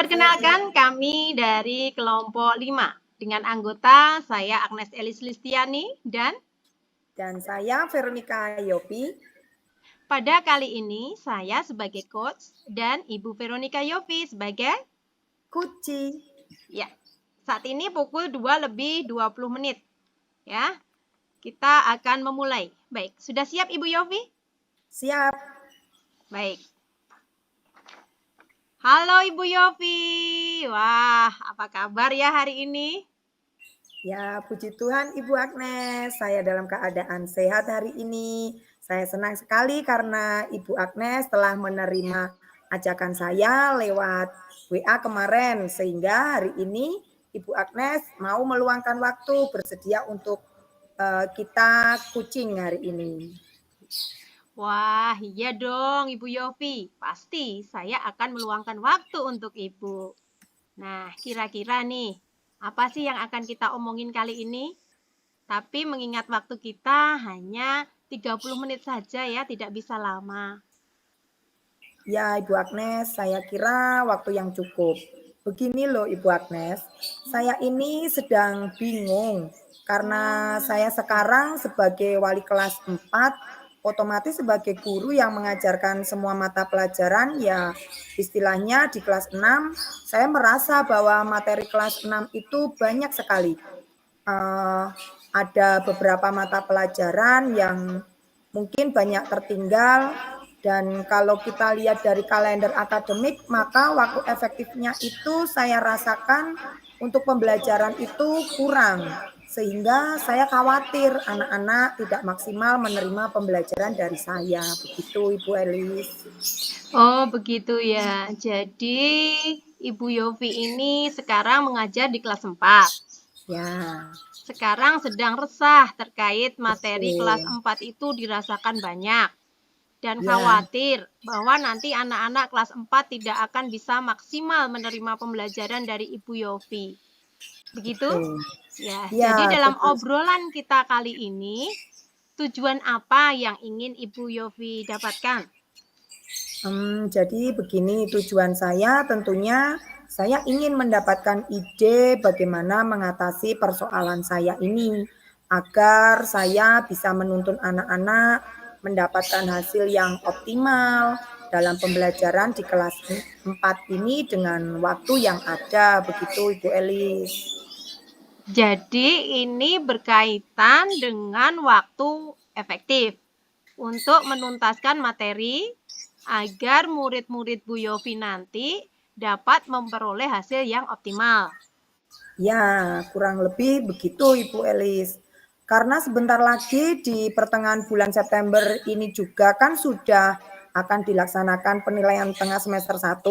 Perkenalkan, kami dari kelompok 5 dengan anggota saya Agnes Elis Listiani dan saya Veronica Yopi. Pada kali ini saya sebagai coach dan Ibu Veronica Yopi sebagai Kuci. Ya, saat ini pukul 2:20 ya. Kita akan memulai. Baik, sudah siap Ibu Yopi? Siap. Baik. Halo Ibu Yopi. Wah, apa kabar ya hari ini? Ya, puji Tuhan Ibu Agnes, saya dalam keadaan sehat hari ini. Saya senang sekali karena Ibu Agnes telah menerima ajakan saya lewat WA kemarin, sehingga hari ini Ibu Agnes mau meluangkan waktu bersedia untuk kita coaching hari ini. Wah, iya dong Ibu Yofi. Pasti saya akan meluangkan waktu untuk Ibu. Nah, kira-kira nih, apa sih yang akan kita omongin kali ini? Tapi mengingat waktu kita hanya 30 menit saja ya, tidak bisa lama. Ya, Ibu Agnes, saya kira waktu yang cukup. Begini loh Ibu Agnes, saya ini sedang bingung karena saya sekarang sebagai wali kelas 4, otomatis sebagai guru yang mengajarkan semua mata pelajaran, ya istilahnya di kelas 6, saya merasa bahwa materi kelas 6 itu banyak sekali. Ada beberapa mata pelajaran yang mungkin banyak tertinggal, dan kalau kita lihat dari kalender akademik, maka waktu efektifnya itu saya rasakan untuk pembelajaran itu kurang. Sehingga saya khawatir anak-anak tidak maksimal menerima pembelajaran dari saya. Begitu Ibu Elis. Oh, begitu ya. Jadi, Ibu Yofi ini sekarang mengajar di kelas 4. Ya. Sekarang sedang resah terkait materi Betul. kelas 4 itu dirasakan banyak. Dan Ya. khawatir bahwa nanti anak-anak kelas 4 tidak akan bisa maksimal menerima pembelajaran dari Ibu Yofi. Begitu? Ya, jadi dalam obrolan kita kali ini, tujuan apa yang ingin Ibu Yofi dapatkan? Jadi begini, tujuan saya tentunya saya ingin mendapatkan ide bagaimana mengatasi persoalan saya ini agar saya bisa menuntun anak-anak mendapatkan hasil yang optimal dalam pembelajaran di kelas 4 ini dengan waktu yang ada. Begitu Ibu Elis. Jadi ini berkaitan dengan waktu efektif untuk menuntaskan materi agar murid-murid Bu Yofi nanti dapat memperoleh hasil yang optimal. Ya, kurang lebih begitu Ibu Elis. Karena sebentar lagi di pertengahan bulan September ini juga kan sudah akan dilaksanakan penilaian tengah semester 1.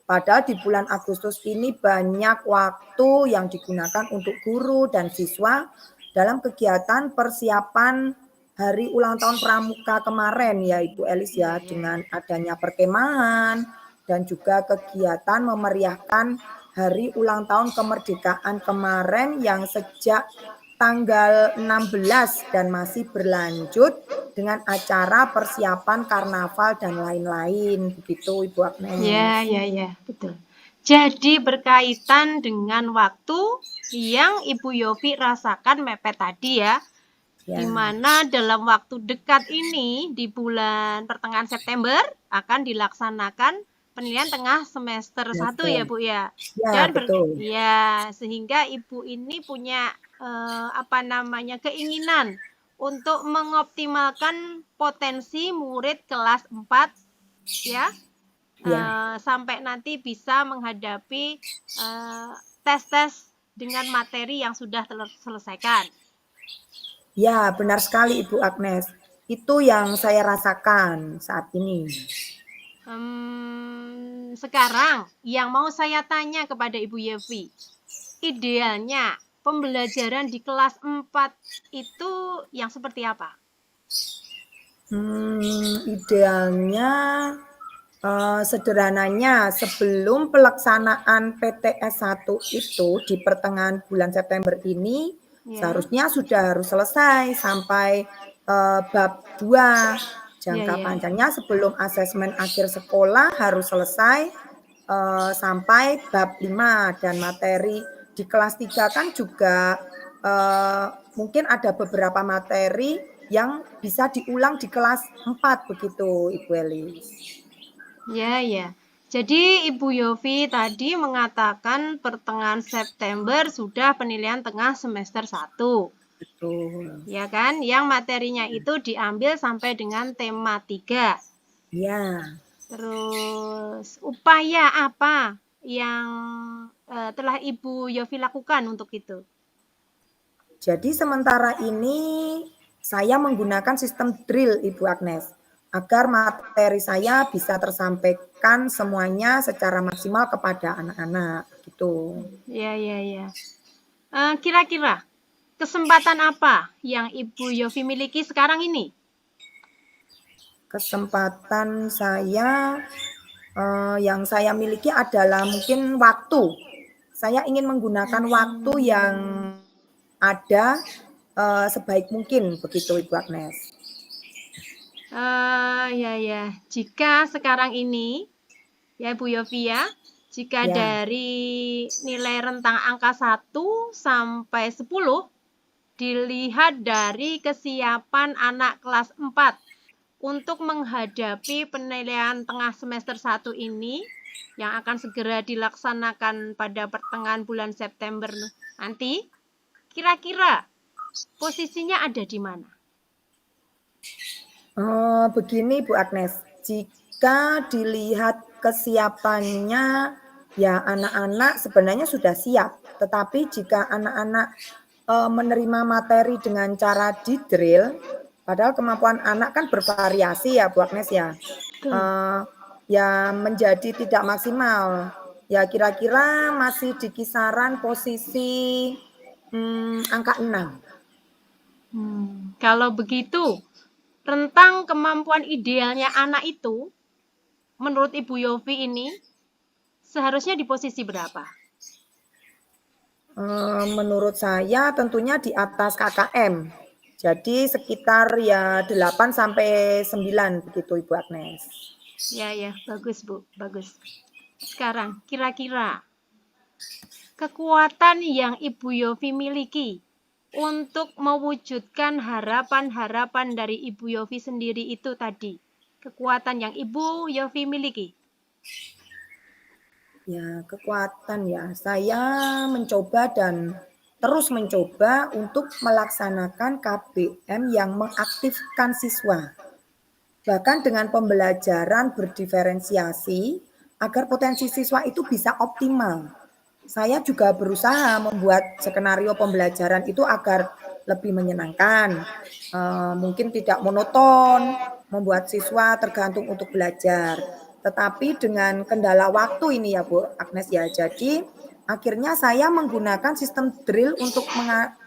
Padahal di bulan Agustus ini banyak waktu yang digunakan untuk guru dan siswa dalam kegiatan persiapan hari ulang tahun pramuka kemarin ya Ibu Elis ya, dengan adanya perkemahan dan juga kegiatan memeriahkan hari ulang tahun kemerdekaan kemarin yang sejak tanggal 16 dan masih berlanjut dengan acara persiapan karnaval dan lain-lain. Begitu Ibu Agnes. Ya, betul. Jadi berkaitan dengan waktu yang Ibu Yofi rasakan mepet tadi ya. Di mana dalam waktu dekat ini di bulan pertengahan September akan dilaksanakan penilaian tengah semester 1 ya Bu ya. Ya, betul. Ya, sehingga Ibu ini punya keinginan untuk mengoptimalkan potensi murid kelas 4 ya. Sampai nanti bisa menghadapi tes-tes dengan materi yang sudah terselesaikan. Ya, benar sekali Ibu Agnes. Itu yang saya rasakan saat ini. Sekarang yang mau saya tanya kepada Ibu Yofi, idealnya pembelajaran di kelas 4 itu yang seperti apa? Idealnya sederhananya sebelum pelaksanaan PTS 1 itu di pertengahan bulan September ini seharusnya sudah harus selesai sampai bab 2. Jangka panjangnya sebelum asesmen akhir sekolah harus selesai sampai bab 5 dan materi di kelas 3 kan juga mungkin ada beberapa materi yang bisa diulang di kelas 4 begitu, Ibu Elis. Ya, ya. Jadi Ibu Yofi tadi mengatakan pertengahan September sudah penilaian tengah semester 1. Betul. Ya kan? Yang materinya itu diambil sampai dengan tema 3. Ya. Terus upaya apa yang telah Ibu Yofi lakukan untuk itu? Jadi sementara ini saya menggunakan sistem drill, Ibu Agnes, agar materi saya bisa tersampaikan semuanya secara maksimal kepada anak-anak gitu. Ya, ya, ya. Kira-kira kesempatan apa yang Ibu Yofi miliki sekarang ini? Kesempatan saya yang saya miliki adalah mungkin waktu. Saya ingin menggunakan waktu yang ada sebaik mungkin begitu, Ibu Agnes. Ya, ya. Jika sekarang ini, ya Bu Yofi ya, jika Ya. dari nilai rentang angka 1 sampai 10, dilihat dari kesiapan anak kelas 4 untuk menghadapi penilaian tengah semester 1 ini, yang akan segera dilaksanakan pada pertengahan bulan September nanti, kira-kira posisinya ada di mana? Begini Bu Agnes, jika dilihat kesiapannya, ya anak-anak sebenarnya sudah siap. Tetapi jika anak-anak menerima materi dengan cara di-drill, padahal kemampuan anak kan bervariasi ya Bu Agnes ya, ya menjadi tidak maksimal. Ya kira-kira masih di kisaran posisi angka 6. Kalau begitu, rentang kemampuan idealnya anak itu, menurut Ibu Yofi ini, seharusnya di posisi berapa? Menurut saya tentunya di atas KKM. Jadi sekitar ya 8 sampai 9 begitu Ibu Agnes. Ya, ya, bagus Bu, bagus. Sekarang, kira-kira kekuatan yang Ibu Yofi miliki untuk mewujudkan harapan-harapan dari Ibu Yofi sendiri itu tadi. Kekuatan yang Ibu Yofi miliki. Ya, kekuatan ya. Saya mencoba dan terus mencoba untuk melaksanakan KBM yang mengaktifkan siswa. Bahkan dengan pembelajaran berdiferensiasi agar potensi siswa itu bisa optimal. Saya juga berusaha membuat skenario pembelajaran itu agar lebih menyenangkan, mungkin tidak monoton, membuat siswa tergantung untuk belajar. Tetapi dengan kendala waktu ini ya Bu Agnes ya, jadi akhirnya saya menggunakan sistem drill untuk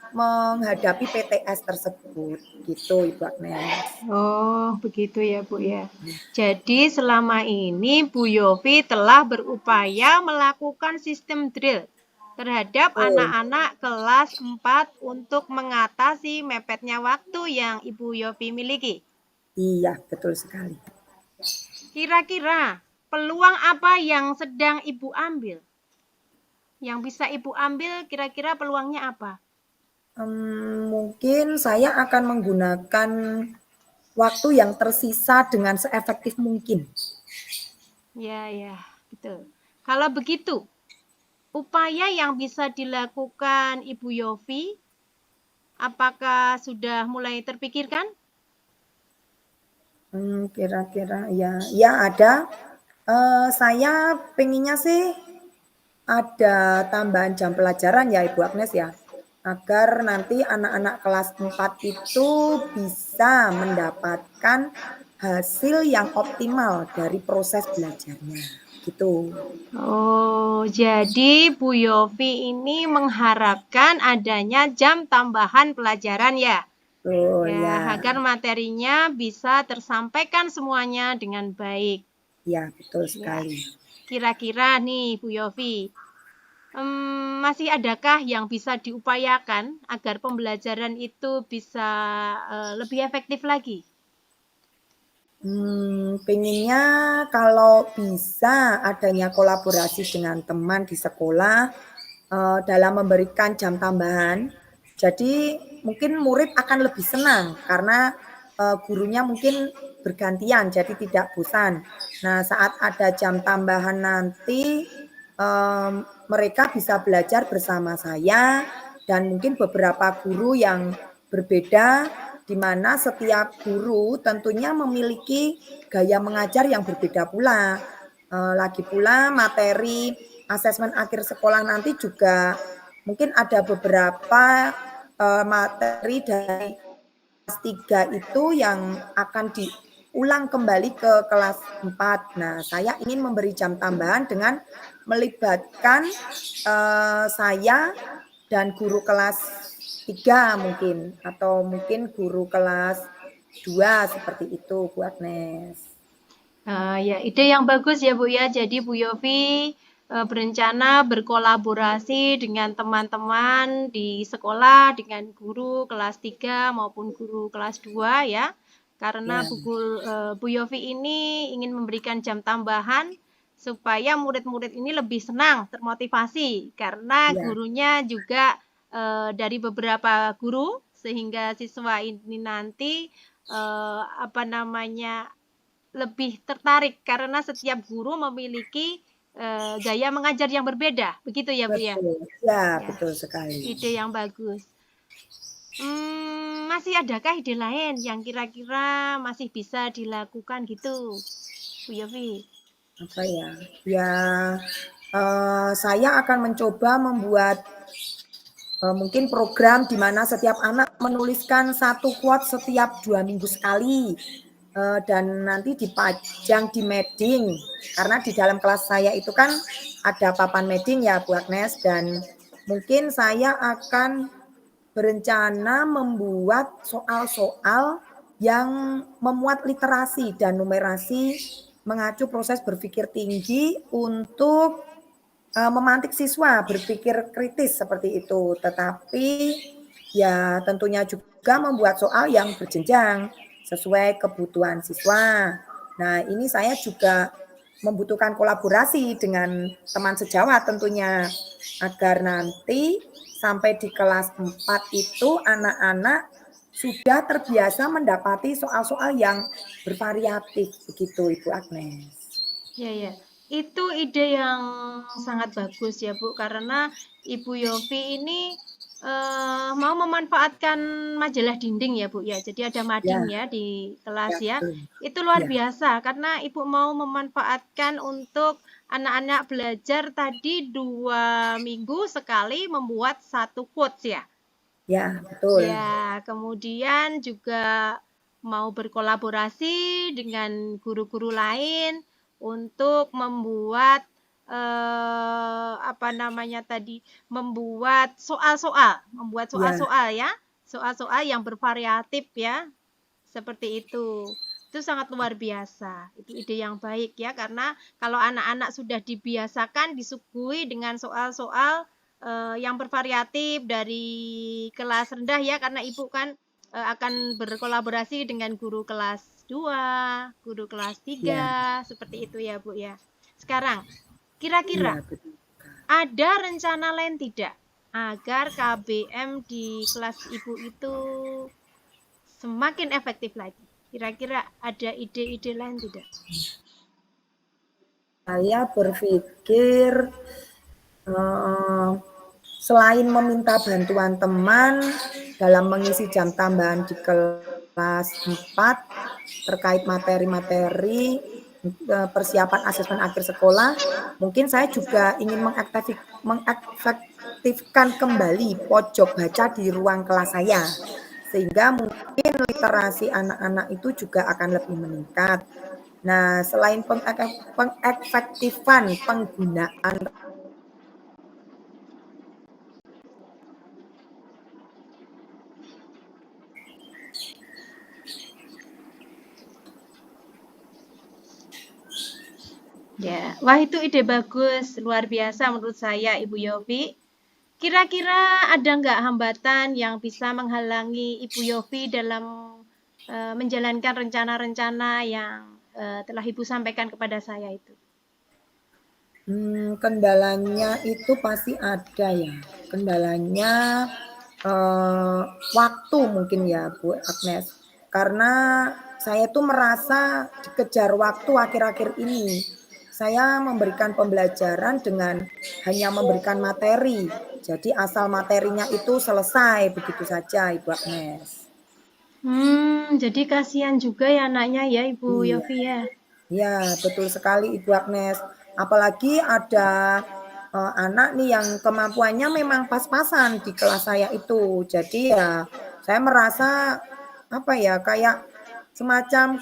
menghadapi PTS tersebut, gitu Ibu Agnes. Oh, begitu ya Bu ya. Jadi selama ini Bu Yofi telah berupaya melakukan sistem drill terhadap Betul. anak-anak kelas 4 untuk mengatasi mepetnya waktu yang Ibu Yofi miliki. Iya, betul sekali. Kira-kira peluang apa yang sedang Ibu ambil? Yang bisa Ibu ambil kira-kira peluangnya apa? Mungkin saya akan menggunakan waktu yang tersisa dengan seefektif mungkin. Ya, ya, betul. Kalau begitu, upaya yang bisa dilakukan Ibu Yofi, apakah sudah mulai terpikirkan? Kira-kira ya ada. Saya pengennya sih ada tambahan jam pelajaran ya Ibu Agnes ya, agar nanti anak-anak kelas 4 itu bisa mendapatkan hasil yang optimal dari proses belajarnya, gitu. Oh, jadi Bu Yofi ini mengharapkan adanya jam tambahan pelajaran ya? Betul Ya, ya. agar materinya bisa tersampaikan semuanya dengan baik. Ya, betul Ya, sekali. kira-kira nih Bu Yofi, masih adakah yang bisa diupayakan agar pembelajaran itu bisa lebih efektif lagi? Pengennya kalau bisa adanya kolaborasi dengan teman di sekolah, dalam memberikan jam tambahan. Jadi mungkin murid akan lebih senang karena, gurunya mungkin bergantian jadi tidak bosan. Nah, saat ada jam tambahan nanti, mereka bisa belajar bersama saya dan mungkin beberapa guru yang berbeda, di mana setiap guru tentunya memiliki gaya mengajar yang berbeda pula. Lagi pula materi asesmen akhir sekolah nanti juga mungkin ada beberapa, materi dari kelas 3 itu yang akan diulang kembali ke kelas 4. Nah, saya ingin memberi jam tambahan dengan melibatkan, saya dan guru kelas 3 mungkin, atau mungkin guru kelas 2 seperti itu, Bu Agnes. Ya, ide yang bagus ya Bu ya. Jadi Bu Yofi berencana berkolaborasi dengan teman-teman di sekolah, dengan guru kelas 3 maupun guru kelas 2 ya. Karena Ya, Bu Yofi ini ingin memberikan jam tambahan supaya murid-murid ini lebih senang, termotivasi karena ya, gurunya juga dari beberapa guru sehingga siswa ini nanti apa namanya lebih tertarik karena setiap guru memiliki gaya mengajar yang berbeda. Begitu ya, Bu ya? betul. Ya, Ya, betul sekali. ide yang bagus. Masih adakah ide lain yang kira-kira masih bisa dilakukan gitu, Bu Yofi? Apa ya? Ya, saya akan mencoba membuat, mungkin program di mana setiap anak menuliskan satu quote setiap 2 minggu sekali, dan nanti dipajang di mading. Karena di dalam kelas saya itu kan ada papan mading ya, Bu Agnes, dan mungkin saya akan berencana membuat soal-soal yang memuat literasi dan numerasi mengacu proses berpikir tinggi untuk memantik siswa berpikir kritis seperti itu. Tetapi ya tentunya juga membuat soal yang berjenjang sesuai kebutuhan siswa. Nah, ini saya juga membutuhkan kolaborasi dengan teman sejawat tentunya agar nanti sampai di kelas 4 itu anak-anak sudah terbiasa mendapati soal-soal yang bervariatif begitu Ibu Agnes. Ya, ya. Itu ide yang sangat bagus ya, Bu, karena Ibu Yofi ini mau memanfaatkan majalah dinding ya, Bu ya. Jadi ada mading Ya, ya di kelas ya ya. betul. Itu luar Ya, biasa karena Ibu mau memanfaatkan untuk anak-anak belajar tadi 2 minggu sekali membuat satu quotes ya. ya betul. Ya, kemudian juga mau berkolaborasi dengan guru-guru lain untuk membuat apa namanya tadi, membuat Ya, soal-soal ya, soal-soal yang bervariatif ya, seperti itu. Itu sangat luar biasa. Itu ide yang baik ya, karena kalau anak-anak sudah dibiasakan disuguhi dengan soal-soal yang bervariatif dari kelas rendah ya, karena Ibu kan akan berkolaborasi dengan guru kelas 2, guru kelas ya, 3, seperti itu ya, Bu ya. Sekarang, kira-kira iya betul. ada rencana lain tidak agar KBM di kelas Ibu itu semakin efektif lagi? Kira-kira ada ide-ide lain tidak? Saya berpikir, eee, selain meminta bantuan teman dalam mengisi jam tambahan di kelas 4 terkait materi-materi, persiapan asesmen akhir sekolah, mungkin saya juga ingin mengefektifkan kembali pojok baca di ruang kelas saya, sehingga mungkin literasi anak-anak itu juga akan lebih meningkat. Nah, selain pengefektifan penggunaan Ya, wah itu ide bagus, luar biasa menurut saya Ibu Yofi. Kira-kira ada nggak hambatan yang bisa menghalangi Ibu Yofi dalam menjalankan rencana-rencana yang telah Ibu sampaikan kepada saya itu? Kendalanya itu pasti ada ya. Kendalanya eh, waktu mungkin ya Bu Agnes. Karena saya tuh merasa dikejar waktu akhir-akhir ini. Saya memberikan pembelajaran dengan hanya memberikan materi. Jadi asal materinya itu selesai begitu saja Ibu Agnes. Jadi kasihan juga ya anaknya ya Ibu Iya. Yofi ya. Ya, betul sekali Ibu Agnes. Apalagi ada anak nih yang kemampuannya memang pas-pasan di kelas saya itu. Jadi ya saya merasa apa ya kayak semacam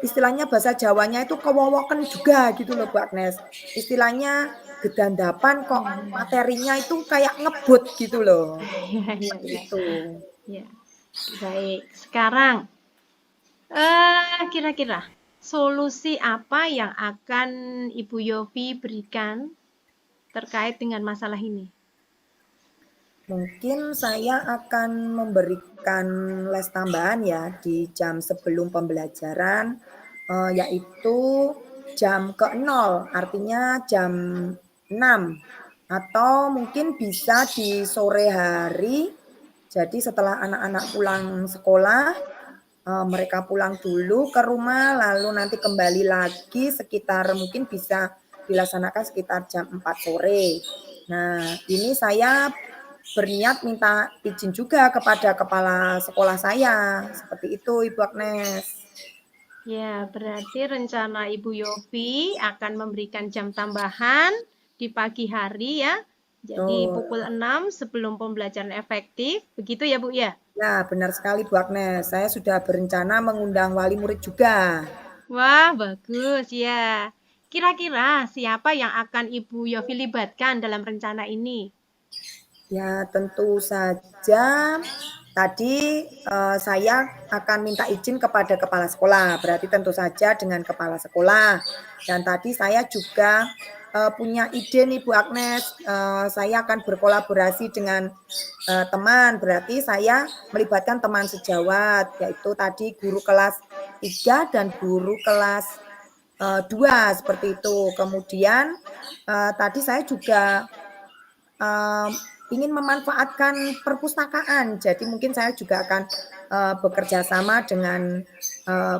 istilahnya bahasa Jawanya itu kewowoken juga gitu loh Bu Agnes. Istilahnya gedandapan kok Iya, iya. materinya itu kayak ngebut gitu loh. Iya, iya, Seperti iya. itu. Ya, baik. Sekarang, kira-kira solusi apa yang akan Ibu Yofi berikan terkait dengan masalah ini? Mungkin saya akan memberikan les tambahan ya di jam sebelum pembelajaran, yaitu jam ke-0, artinya jam 6 atau mungkin bisa di sore hari. Jadi setelah anak-anak pulang sekolah, mereka pulang dulu ke rumah lalu nanti kembali lagi sekitar mungkin bisa dilaksanakan sekitar jam 4 sore. Nah, ini saya berniat minta izin juga kepada kepala sekolah saya. Seperti itu Ibu Agnes. Ya, berarti rencana Ibu Yofi akan memberikan jam tambahan di pagi hari ya. Jadi Betul. pukul 6 sebelum pembelajaran efektif. Begitu ya, Bu ya? Ya, benar sekali Bu Agnes. Saya sudah berencana mengundang wali murid juga. Wah, bagus ya. Kira-kira siapa yang akan Ibu Yofi libatkan dalam rencana ini? Ya, tentu saja tadi saya akan minta izin kepada kepala sekolah. Berarti tentu saja dengan kepala sekolah. Dan tadi saya juga punya ide nih Bu Agnes. Saya akan berkolaborasi dengan teman. Berarti saya melibatkan teman sejawat, yaitu tadi guru kelas 3 dan guru kelas 2 seperti itu. Kemudian tadi saya juga Mmm, ingin memanfaatkan perpustakaan. Jadi mungkin saya juga akan, bekerja sama dengan,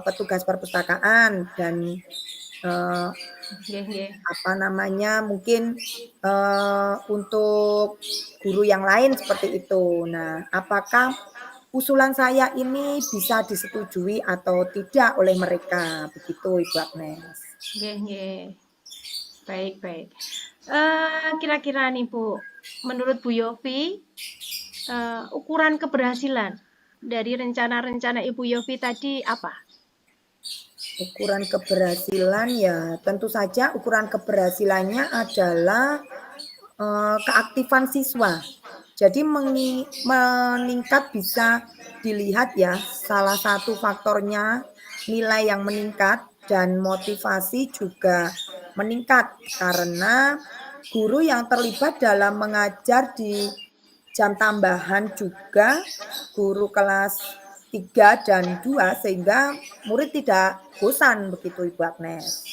petugas perpustakaan dan, eee, Nggih, nggih. apa namanya, mungkin, untuk guru yang lain seperti itu. Nah, apakah usulan saya ini bisa disetujui atau tidak oleh mereka? Begitu Ibu Agnes. Nggih, nggih. Baik, baik. Kira-kira nih Bu, menurut Bu Yofi, ukuran keberhasilan dari rencana-rencana Ibu Yofi tadi apa? Ukuran keberhasilan ya tentu saja ukuran keberhasilannya adalah, keaktifan siswa. Jadi meningkat bisa dilihat ya, salah satu faktornya nilai yang meningkat dan motivasi juga meningkat karena guru yang terlibat dalam mengajar di jam tambahan juga guru kelas 3 dan 2 sehingga murid tidak bosan begitu Ibu Agnes.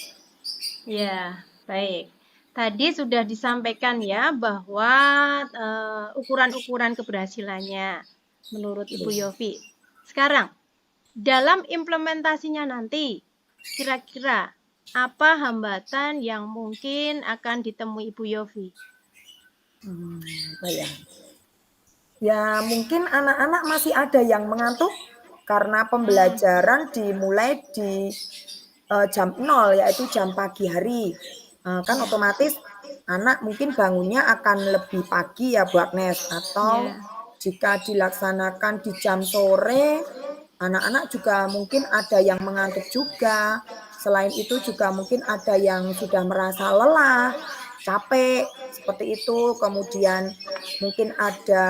Ya, baik. Tadi sudah disampaikan ya bahwa ukuran-ukuran keberhasilannya menurut Ibu Iya. Yofi. Sekarang, dalam implementasinya nanti, kira-kira apa hambatan yang mungkin akan ditemui Ibu Yofi? Apa ya? Ya mungkin anak-anak masih ada yang mengantuk karena Hmm, pembelajaran dimulai di jam 0 yaitu jam pagi hari. Kan ya, otomatis anak mungkin bangunnya akan lebih pagi ya Bu Agnes atau ya, jika dilaksanakan di jam sore, anak-anak juga mungkin ada yang mengantuk juga. Selain itu juga mungkin ada yang sudah merasa lelah, capek, seperti itu. Kemudian mungkin ada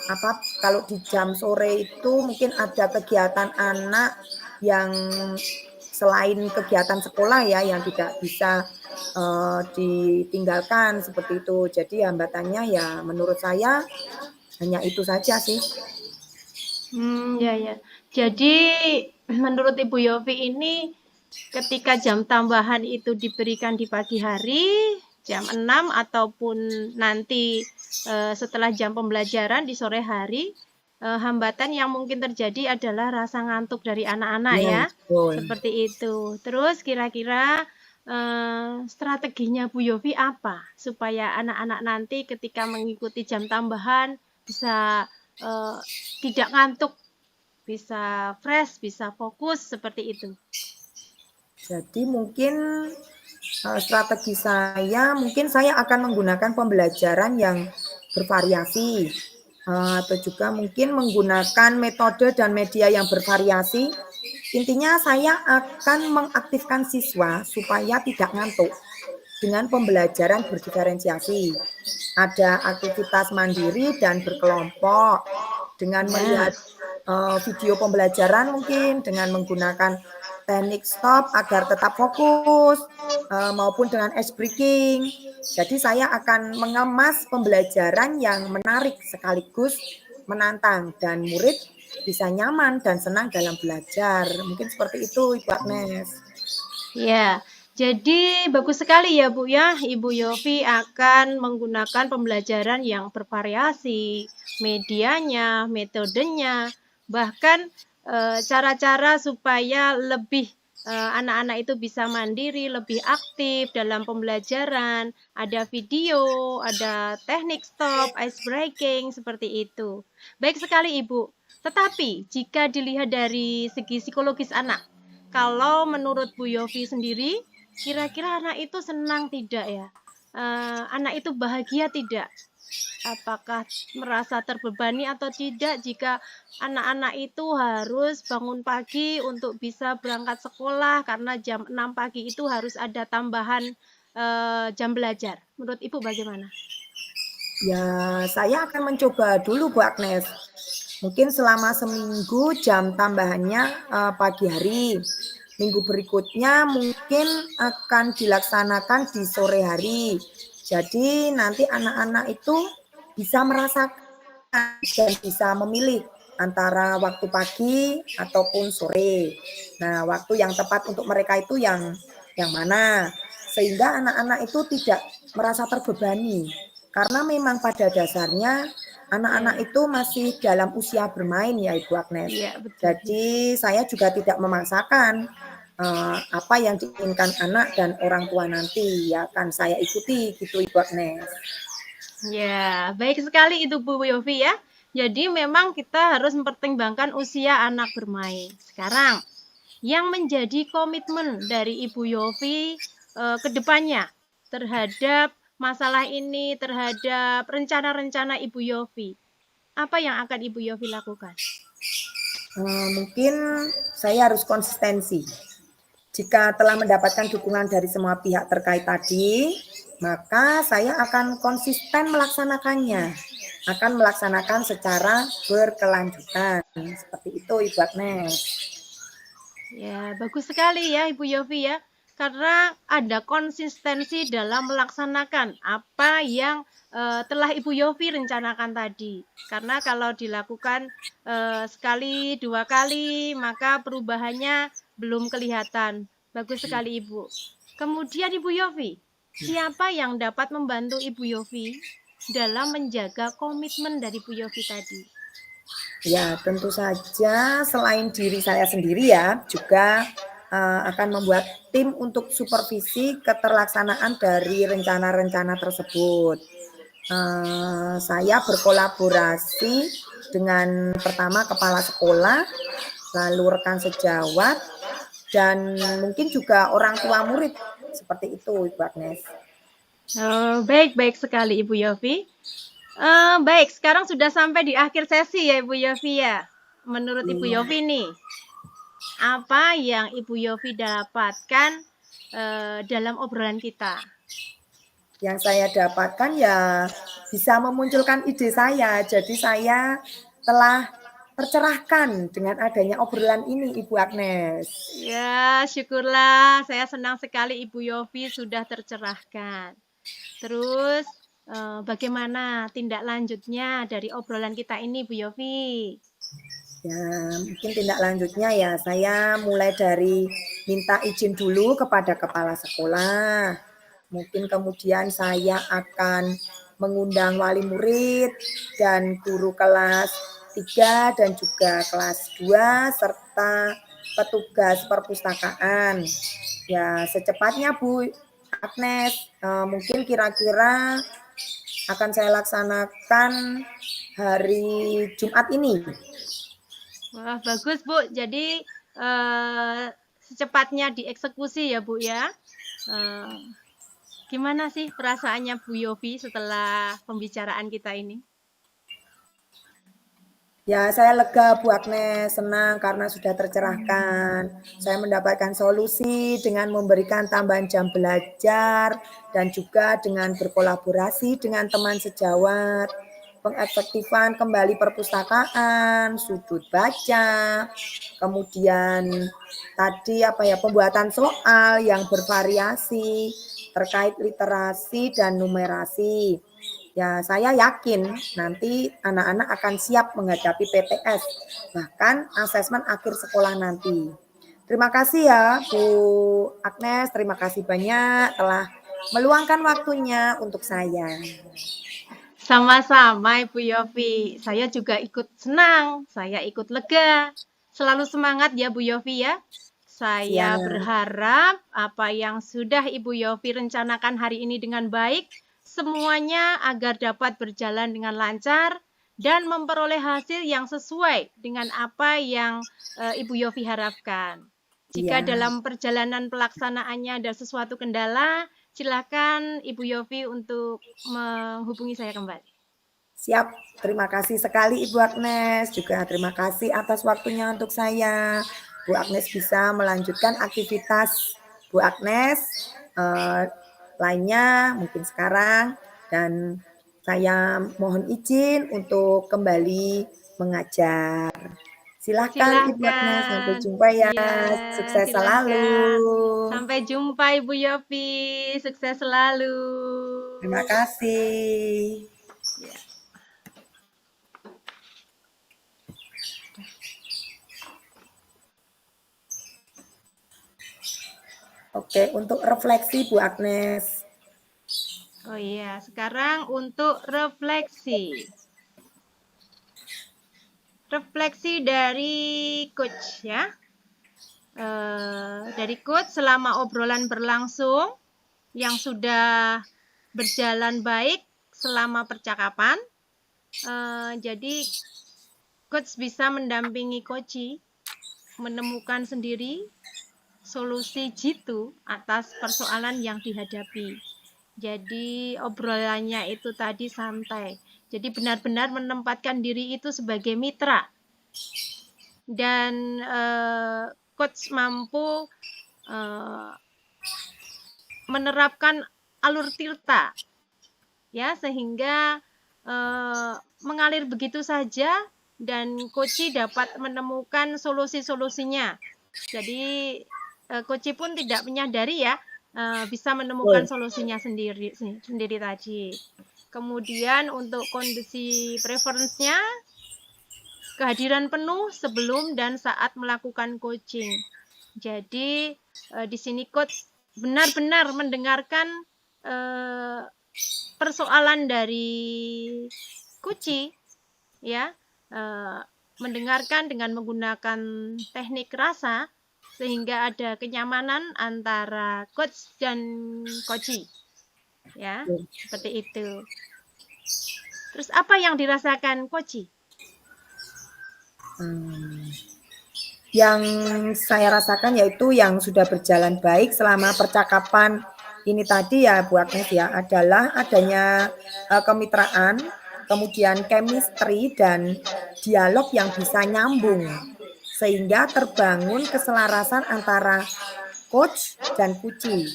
apa kalau di jam sore itu mungkin ada kegiatan anak yang selain kegiatan sekolah ya yang tidak bisa ditinggalkan seperti itu. Jadi hambatannya ya menurut saya hanya itu saja sih. Ya ya. Jadi menurut Ibu Yofi ini ketika jam tambahan itu diberikan di pagi hari, jam 6 ataupun nanti setelah jam pembelajaran di sore hari, hambatan yang mungkin terjadi adalah rasa ngantuk dari anak-anak Ya, ya, betul. seperti itu. Terus kira-kira strateginya Bu Yofi apa supaya anak-anak nanti ketika mengikuti jam tambahan bisa eh, tidak ngantuk, bisa fresh, bisa fokus seperti itu. Jadi mungkin strategi saya, mungkin saya akan menggunakan pembelajaran yang bervariasi, atau juga mungkin menggunakan metode dan media yang bervariasi. Intinya saya akan mengaktifkan siswa supaya tidak ngantuk dengan pembelajaran berdiferensiasi. Ada aktivitas mandiri dan berkelompok dengan Ya. melihat video pembelajaran mungkin dengan menggunakan teknik stop agar tetap fokus, maupun dengan ice breaking. Jadi saya akan mengemas pembelajaran yang menarik sekaligus menantang dan murid bisa nyaman dan senang dalam belajar. Mungkin seperti itu Ibu Agnes. Ya, jadi bagus sekali ya Bu ya, Ibu Yofi akan menggunakan pembelajaran yang bervariasi, medianya, metodenya, bahkan cara-cara supaya lebih anak-anak itu bisa mandiri, lebih aktif dalam pembelajaran. Ada video, ada teknik stop, ice breaking, seperti itu. Baik sekali Ibu. Tetapi jika dilihat dari segi psikologis anak, kalau menurut Bu Yofi sendiri, kira-kira anak itu senang tidak ya? Anak itu bahagia tidak? Apakah merasa terbebani atau tidak jika anak-anak itu harus bangun pagi untuk bisa berangkat sekolah karena jam 6 pagi itu harus ada tambahan jam belajar. Menurut Ibu bagaimana? Ya, saya akan mencoba dulu Bu Agnes. Mungkin selama seminggu jam tambahannya pagi hari. Minggu berikutnya mungkin akan dilaksanakan di sore hari. Jadi nanti anak-anak itu bisa merasakan dan bisa memilih antara waktu pagi ataupun sore. Nah, waktu yang tepat untuk mereka itu yang mana? Sehingga anak-anak itu tidak merasa terbebani. Karena memang pada dasarnya Ya, anak-anak itu masih dalam usia bermain ya Ibu Agnes. ya betul. Jadi saya juga tidak memaksakan apa yang diinginkan anak dan orang tua nanti ya akan saya ikuti gitu Ibu Agnes. Ya, baik sekali itu Bu Yofi ya. Jadi memang kita harus mempertimbangkan usia anak bermain. Sekarang, yang menjadi komitmen dari Ibu Yofi ke depannya terhadap masalah ini, terhadap rencana-rencana Ibu Yofi. Apa yang akan Ibu Yofi lakukan? Mungkin saya harus konsistensi. Jika telah mendapatkan dukungan dari semua pihak terkait tadi, maka saya akan konsisten melaksanakannya. Akan melaksanakan secara berkelanjutan. Seperti itu Ibu Agnes. Ya, bagus sekali ya Ibu Yofi ya. Karena ada konsistensi dalam melaksanakan apa yang telah Ibu Yofi rencanakan tadi. Karena kalau dilakukan sekali, dua kali, maka perubahannya belum kelihatan. Bagus sekali Ibu. Kemudian Ibu Yofi, siapa yang dapat membantu Ibu Yofi dalam menjaga komitmen dari Bu Yofi tadi? Ya, tentu saja selain diri saya sendiri ya, juga akan membuat tim untuk supervisi keterlaksanaan dari rencana-rencana tersebut. Saya berkolaborasi dengan pertama kepala sekolah, lalu rekan sejawat, dan mungkin juga orang tua murid. Seperti itu, Ibu Agnes. Baik-baik sekali Ibu Yofi. Baik, sekarang sudah sampai di akhir sesi ya Ibu Yofi ya. Menurut Ibu Yofi nih, apa yang Ibu Yofi dapatkan dalam obrolan kita? Yang saya dapatkan ya bisa memunculkan ide saya. Jadi saya telah tercerahkan dengan adanya obrolan ini, Ibu Agnes. Ya, syukurlah. Saya senang sekali Ibu Yofi sudah tercerahkan. Terus, bagaimana tindak lanjutnya dari obrolan kita ini, Bu Yofi? Ya, mungkin tindak lanjutnya ya saya mulai dari minta izin dulu kepada kepala sekolah. Mungkin kemudian saya akan mengundang wali murid dan guru kelas 3 dan juga kelas 2 serta petugas perpustakaan. Ya, secepatnya Bu Agnes, mungkin kira-kira akan saya laksanakan hari Jumat ini. Wah, bagus Bu. Jadi secepatnya dieksekusi ya Bu ya. Gimana sih perasaannya Bu Yofi setelah pembicaraan kita ini? Ya, saya lega Bu Agnes, senang karena sudah tercerahkan. Saya mendapatkan solusi dengan memberikan tambahan jam belajar dan juga dengan berkolaborasi dengan teman sejawat, pengefektifan kembali perpustakaan, sudut baca, kemudian tadi pembuatan soal yang bervariasi terkait literasi dan numerasi. Ya, saya yakin nanti anak-anak akan siap menghadapi PTS, bahkan asesmen akhir sekolah nanti. Terima kasih ya Bu Agnes, terima kasih banyak telah meluangkan waktunya untuk saya. Sama-sama Ibu Yofi. Saya juga ikut senang, saya ikut lega. Selalu semangat ya Bu Yofi ya. Saya Siap. berharap apa yang sudah Ibu Yofi rencanakan hari ini dengan baik, semuanya agar dapat berjalan dengan lancar dan memperoleh hasil yang sesuai dengan apa yang Ibu Yofi harapkan. Jika Iya. dalam perjalanan pelaksanaannya ada sesuatu kendala, silakan Ibu Yofi untuk menghubungi saya kembali. Siap, terima kasih sekali Ibu Agnes. Juga terima kasih atas waktunya untuk saya. Bu Agnes bisa melanjutkan aktivitas Bu Agnes lainnya mungkin sekarang. Dan saya mohon izin untuk kembali mengajar. Silahkan Ibu Agnes, sampai Silahkan. jumpa ya. Iya, Sukses selalu. silahkan. Sampai jumpa Ibu Yofi. Sukses selalu. Terima kasih. Ya. Oke, untuk refleksi Bu Agnes. Oh iya, sekarang untuk refleksi. Refleksi dari coach ya. Dari coach selama obrolan berlangsung yang sudah berjalan baik selama percakapan. Jadi coach bisa mendampingi coachi menemukan sendiri solusi jitu atas persoalan yang dihadapi. Jadi obrolannya itu tadi santai. Jadi benar-benar menempatkan diri itu sebagai mitra. Dan coach mampu menerapkan alur tilta ya sehingga mengalir begitu saja dan coachi dapat menemukan solusi-solusinya. Jadi coachi pun tidak menyadari ya bisa menemukan solusinya sendiri tadi. Kemudian untuk kondisi preference-nya kehadiran penuh sebelum dan saat melakukan coaching. Jadi di sini coach benar-benar mendengarkan persoalan dari coachi ya, mendengarkan dengan menggunakan teknik rasa sehingga ada kenyamanan antara coach dan coachi ya, seperti itu. Terus apa yang dirasakan coachi? Yang saya rasakan yaitu yang sudah berjalan baik selama percakapan ini tadi ya Bu Agnes ya, adalah adanya kemitraan, kemudian chemistry dan dialog yang bisa nyambung sehingga terbangun keselarasan antara coach dan coachee.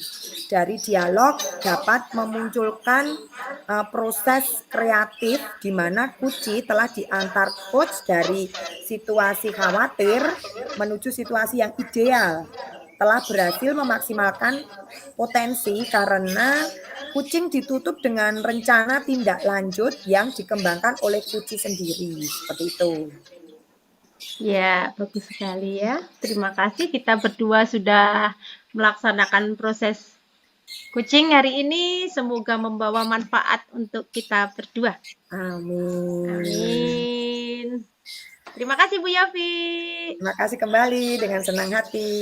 Dari dialog dapat memunculkan proses kreatif di mana coachee telah diantar coach dari situasi khawatir menuju situasi yang ideal. Telah berhasil memaksimalkan potensi karena kucing ditutup dengan rencana tindak lanjut yang dikembangkan oleh coachee sendiri. Seperti itu. Ya, bagus sekali ya. Terima kasih kita berdua sudah melaksanakan proses coaching hari ini. Semoga membawa manfaat untuk kita berdua. Amin. Amin. Terima kasih Bu Yofi. Terima kasih kembali dengan senang hati.